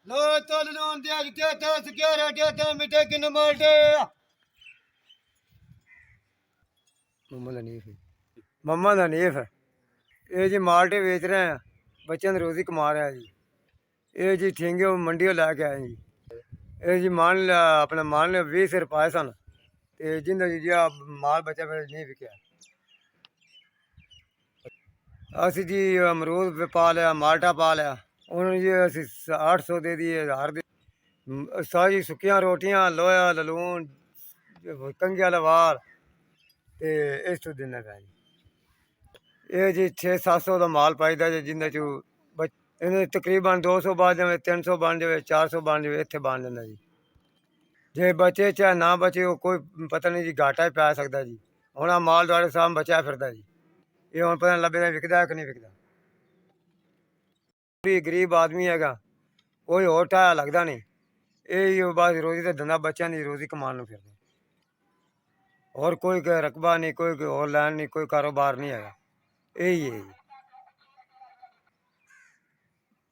लो तोल नून दिया जिते दस ग्यारह डेढ़ मिठे किन माल्टे मोहम्मद हनीफ ये जी माल्टे बेच रहे हैं बच्चों की रोजी कमा रहे हैं जी ये जी ठेंगे मंडियों लैके आए जी ये जी मान लिया अपने मान लिया 20 सिर पाए सन ते जिंदा जी माल बचा फिर नहीं बिकया असी जी अमरूद पा लिया माल्टा पा लिया उन्होंने जी असी 800 दे दिए 1000 दे सारी सुक्कियां रोटियां लोया ललून कंगे वाला वार ते इस तो देना पै जी ये जी 600-700 का माल पाईदा जी जिंदे चू इन्हें तकरीबन 200 बन जाए 300 बन जाए 400 बन जाए इतने बन जाता जी जे बचे चाहे ना बचे वो कोई पता नहीं जी घाटा ही पै सकता जी हूँ आ माल थोड़े सामने बचा फिरता जी ये हूँ पता लगे विकदा कि नहीं विकदा गरीब आदमी है कोई होर ढाया लगता नहीं यही बस रोजी का धंधा बच्चों की रोजी कमान फिरते और कोई रकबा नहीं कोई और लैन नहीं कोई कारोबार नहीं है यही है जी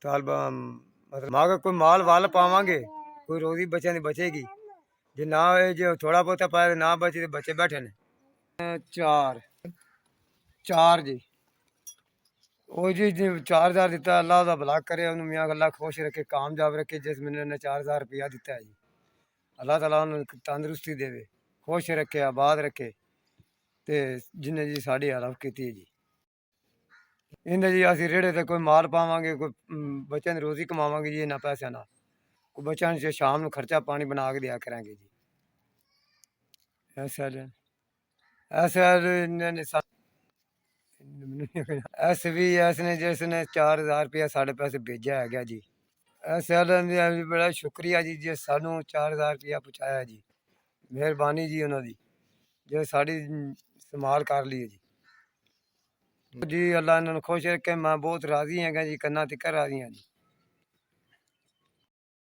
तालबा मतलब अगर कोई माल वाल पावांगे कोई रोजी बच्चों की बचेगी जे ना जो थोड़ा बहुता पाए ना बचे तो बच्चे बैठे ने चार चार जी वो जी 4000 दिता अल्लाह का भला करे उन्होंने मियाँ अल्लाह खुश रखे कामयाब रखे जिस महीने ने 4000 रुपया दिता है जी अल्लाह ताला उन्होंने तंदरुस्ती देवे खुश रखे आबाद रखे तो जिन्हें जी साड़ी हेल्प की जी इन्हें जी असी रेड़े ते कोई माल पावांगे कोई बच्चों की रोजी कमावांगे जी इन्ना पैसा ना कोई बच्चों से शाम को खर्चा पानी बना के दिया करेंगे जी ऐसा ऐसा एस भी एस ने जिसने 4000 रुपया साढ़े पैसे भेजा है जी एस एल बड़ा शुक्रिया जी जे सानू 4000 रुपया पहुँचाया जी मेहरबानी जी उन्होंने जो साड़ी संभाल कर ली है जी जी अल्लाह इन्होंने खुश रखे मैं बहुत राजी हाँ जी कन्ना तिक्कर राजी हाँ जी